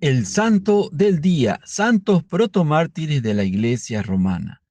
El santo del día, santos protomártires de la Iglesia romana.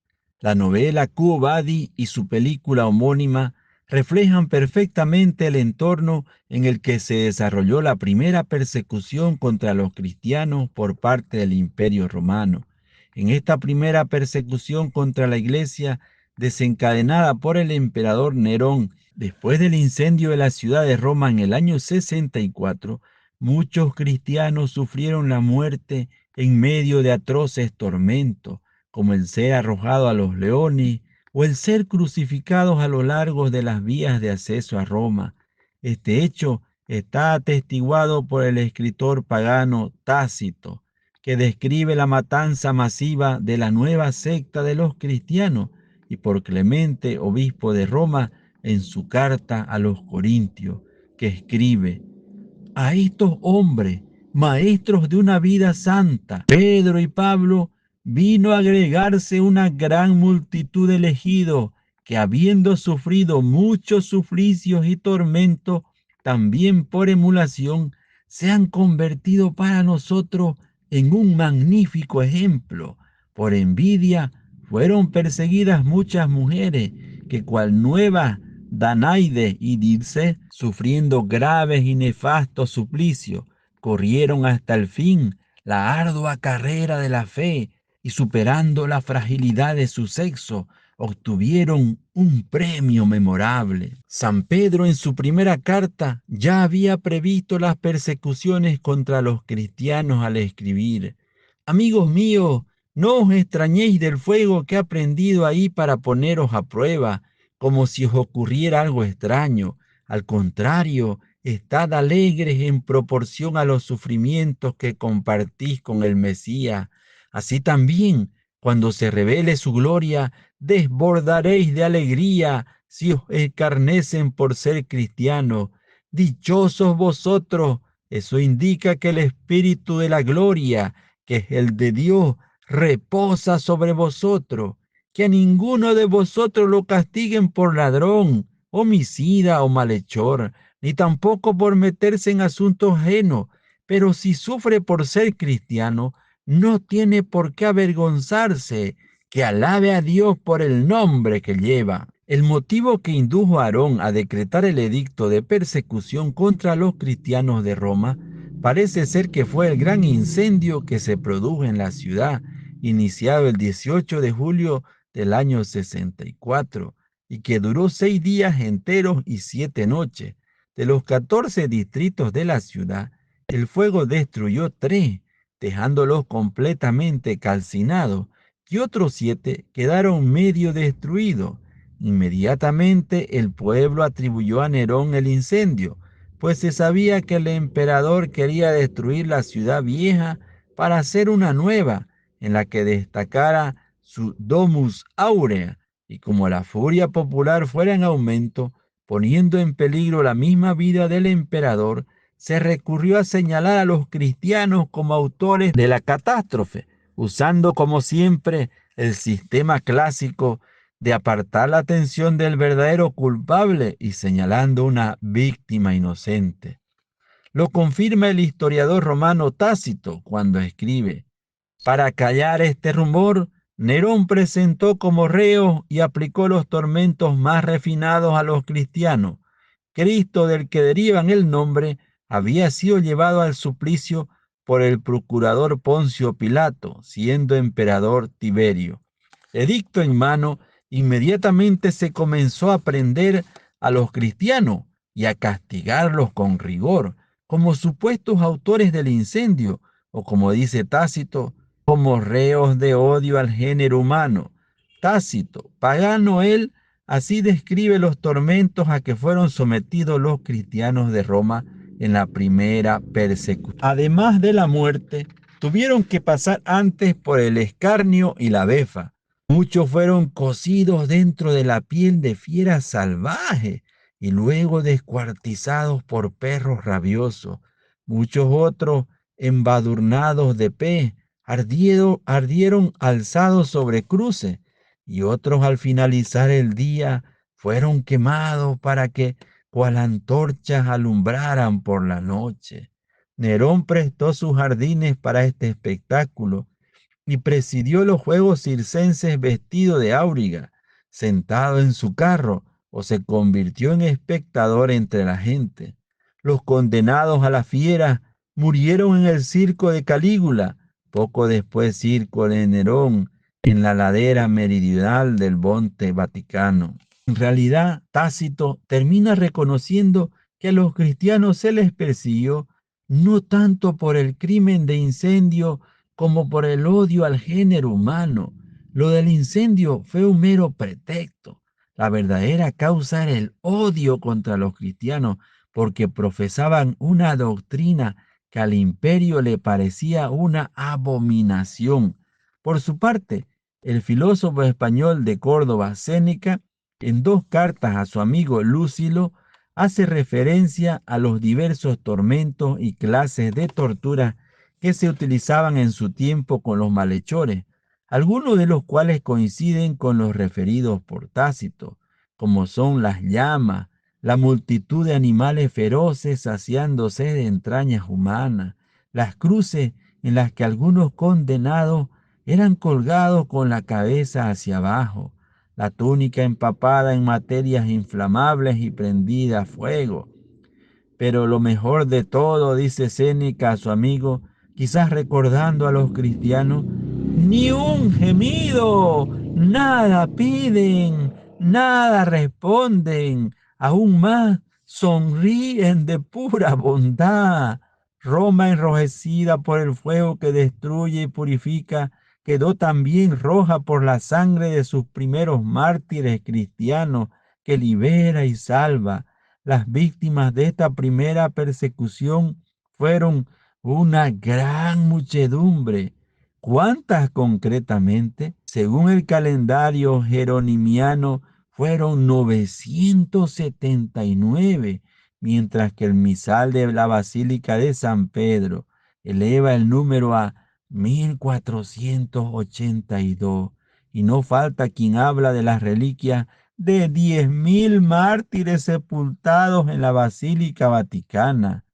La novela Quo Vadis y su película homónima reflejan perfectamente el entorno en el que se desarrolló la primera persecución contra los cristianos por parte del Imperio Romano. En esta primera persecución contra la Iglesia, desencadenada por el emperador Nerón, después del incendio de la ciudad de Roma en el año 64, muchos cristianos sufrieron la muerte en medio de atroces tormentos, como el ser arrojado a los leones o el ser crucificados a lo largo de las vías de acceso a Roma. Este hecho está atestiguado por el escritor pagano Tácito, que describe la matanza masiva de la nueva secta de los cristianos, y por Clemente, obispo de Roma, en su carta a los Corintios, que escribe: a estos hombres, maestros de una vida santa, Pedro y Pablo, vino a agregarse una gran multitud de elegidos que, habiendo sufrido muchos sufricios y tormentos, también por emulación, se han convertido para nosotros en un magnífico ejemplo. Por envidia fueron perseguidas muchas mujeres que, cual nueva Danaide y Dirce, sufriendo graves y nefastos suplicios, corrieron hasta el fin la ardua carrera de la fe y, superando la fragilidad de su sexo, obtuvieron un premio memorable. San Pedro, en su primera carta, ya había previsto las persecuciones contra los cristianos al escribir: amigos míos, no os extrañéis del fuego que he prendido ahí para poneros a prueba, como si os ocurriera algo extraño. Al contrario, estad alegres en proporción a los sufrimientos que compartís con el Mesías. Así también, cuando se revele su gloria, desbordaréis de alegría si os escarnecen por ser cristianos. Dichosos vosotros, eso indica que el Espíritu de la gloria, que es el de Dios, reposa sobre vosotros. Que a ninguno de vosotros lo castiguen por ladrón, homicida o malhechor, ni tampoco por meterse en asuntos ajenos, pero si sufre por ser cristiano, no tiene por qué avergonzarse, que alabe a Dios por el nombre que lleva. El motivo que indujo a Aarón a decretar el edicto de persecución contra los cristianos de Roma parece ser que fue el gran incendio que se produjo en la ciudad, iniciado el 18 de julio del año 64, y que duró 6 días enteros y 7 noches. De los 14 distritos de la ciudad, el fuego destruyó 3, dejándolos completamente calcinados, y otros 7 quedaron medio destruidos. Inmediatamente el pueblo atribuyó a Nerón el incendio, pues se sabía que el emperador quería destruir la ciudad vieja para hacer una nueva, en la que destacara su domus aurea, y como la furia popular fuera en aumento, poniendo en peligro la misma vida del emperador, se recurrió a señalar a los cristianos como autores de la catástrofe, usando como siempre el sistema clásico de apartar la atención del verdadero culpable y señalando una víctima inocente. Lo confirma el historiador romano Tácito cuando escribe: para callar este rumor, Nerón presentó como reos y aplicó los tormentos más refinados a los cristianos. Cristo, del que derivan el nombre, había sido llevado al suplicio por el procurador Poncio Pilato, siendo emperador Tiberio. Edicto en mano, inmediatamente se comenzó a prender a los cristianos y a castigarlos con rigor, como supuestos autores del incendio, o como dice Tácito, como reos de odio al género humano. Tácito, pagano él, así describe los tormentos a que fueron sometidos los cristianos de Roma en la primera persecución. Además de la muerte, tuvieron que pasar antes por el escarnio y la befa. Muchos fueron cocidos dentro de la piel de fieras salvajes y luego descuartizados por perros rabiosos. Muchos otros, embadurnados de pez, ardieron alzados sobre cruces, y otros al finalizar el día fueron quemados para que cual antorchas alumbraran por la noche. Nerón prestó sus jardines para este espectáculo y presidió los juegos circenses vestido de auriga, sentado en su carro, o se convirtió en espectador entre la gente. Los condenados a la fiera murieron en el circo de Calígula, poco después circo de Nerón, en la ladera meridional del Monte Vaticano. En realidad, Tácito termina reconociendo que a los cristianos se les persiguió no tanto por el crimen de incendio como por el odio al género humano. Lo del incendio fue un mero pretexto. La verdadera causa era el odio contra los cristianos, porque profesaban una doctrina que al imperio le parecía una abominación. Por su parte, el filósofo español de Córdoba, Séneca, en dos cartas a su amigo Lúcilo, hace referencia a los diversos tormentos y clases de tortura que se utilizaban en su tiempo con los malhechores, algunos de los cuales coinciden con los referidos por Tácito, como son las llamas, la multitud de animales feroces saciándose de entrañas humanas, las cruces en las que algunos condenados eran colgados con la cabeza hacia abajo, la túnica empapada en materias inflamables y prendida a fuego. Pero lo mejor de todo, dice Séneca a su amigo, quizás recordando a los cristianos, ni un gemido, nada piden, nada responden, aún más sonríen de pura bondad. Roma, enrojecida por el fuego que destruye y purifica, quedó también roja por la sangre de sus primeros mártires cristianos, que libera y salva. Las víctimas de esta primera persecución fueron una gran muchedumbre. ¿Cuántas concretamente? Según el calendario jeronimiano, fueron 979, mientras que el misal de la Basílica de San Pedro eleva el número a 1482. Y no falta quien habla de las reliquias de 10.000 mártires sepultados en la Basílica Vaticana.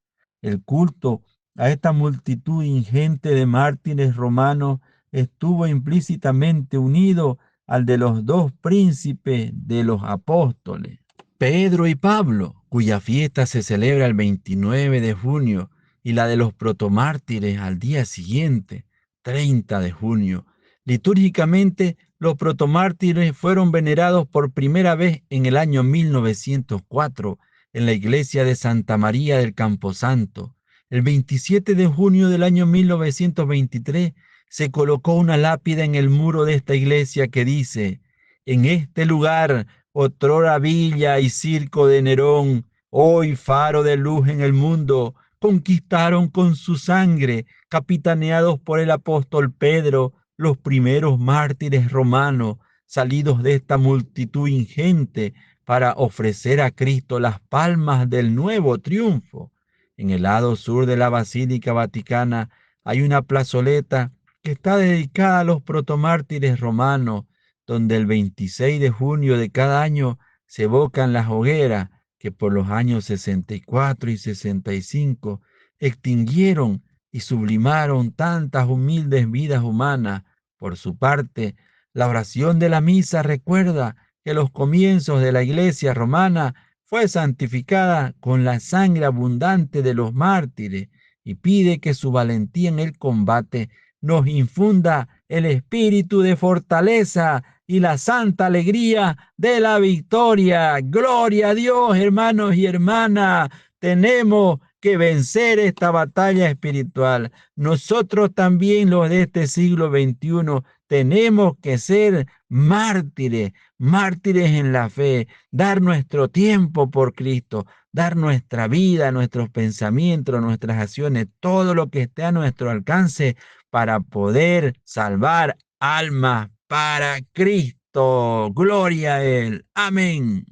El culto a esta multitud ingente de mártires romanos estuvo implícitamente unido al de los dos príncipes de los apóstoles, Pedro y Pablo, cuya fiesta se celebra el 29 de junio, y la de los protomártires al día siguiente, 30 de junio. Litúrgicamente, los protomártires fueron venerados por primera vez en el año 1904 en la iglesia de Santa María del Camposanto. El 27 de junio del año 1923 se colocó una lápida en el muro de esta iglesia que dice: en este lugar, otrora villa y circo de Nerón, hoy faro de luz en el mundo, conquistaron con su sangre, capitaneados por el apóstol Pedro, los primeros mártires romanos, salidos de esta multitud ingente para ofrecer a Cristo las palmas del nuevo triunfo. En el lado sur de la Basílica Vaticana hay una plazoleta que está dedicada a los protomártires romanos, donde el 26 de junio de cada año se evocan las hogueras que por los años 64 y 65 extinguieron y sublimaron tantas humildes vidas humanas. Por su parte, la oración de la misa recuerda que los comienzos de la iglesia romana fue santificada con la sangre abundante de los mártires y pide que su valentía en el combate nos infunda el espíritu de fortaleza y la santa alegría de la victoria. Gloria a Dios, hermanos y hermanas. Tenemos que vencer esta batalla espiritual. Nosotros también, los de este siglo XXI, tenemos que ser mártires, mártires en la fe, dar nuestro tiempo por Cristo, dar nuestra vida, nuestros pensamientos, nuestras acciones, todo lo que esté a nuestro alcance para poder salvar almas para Cristo. Gloria a Él. Amén.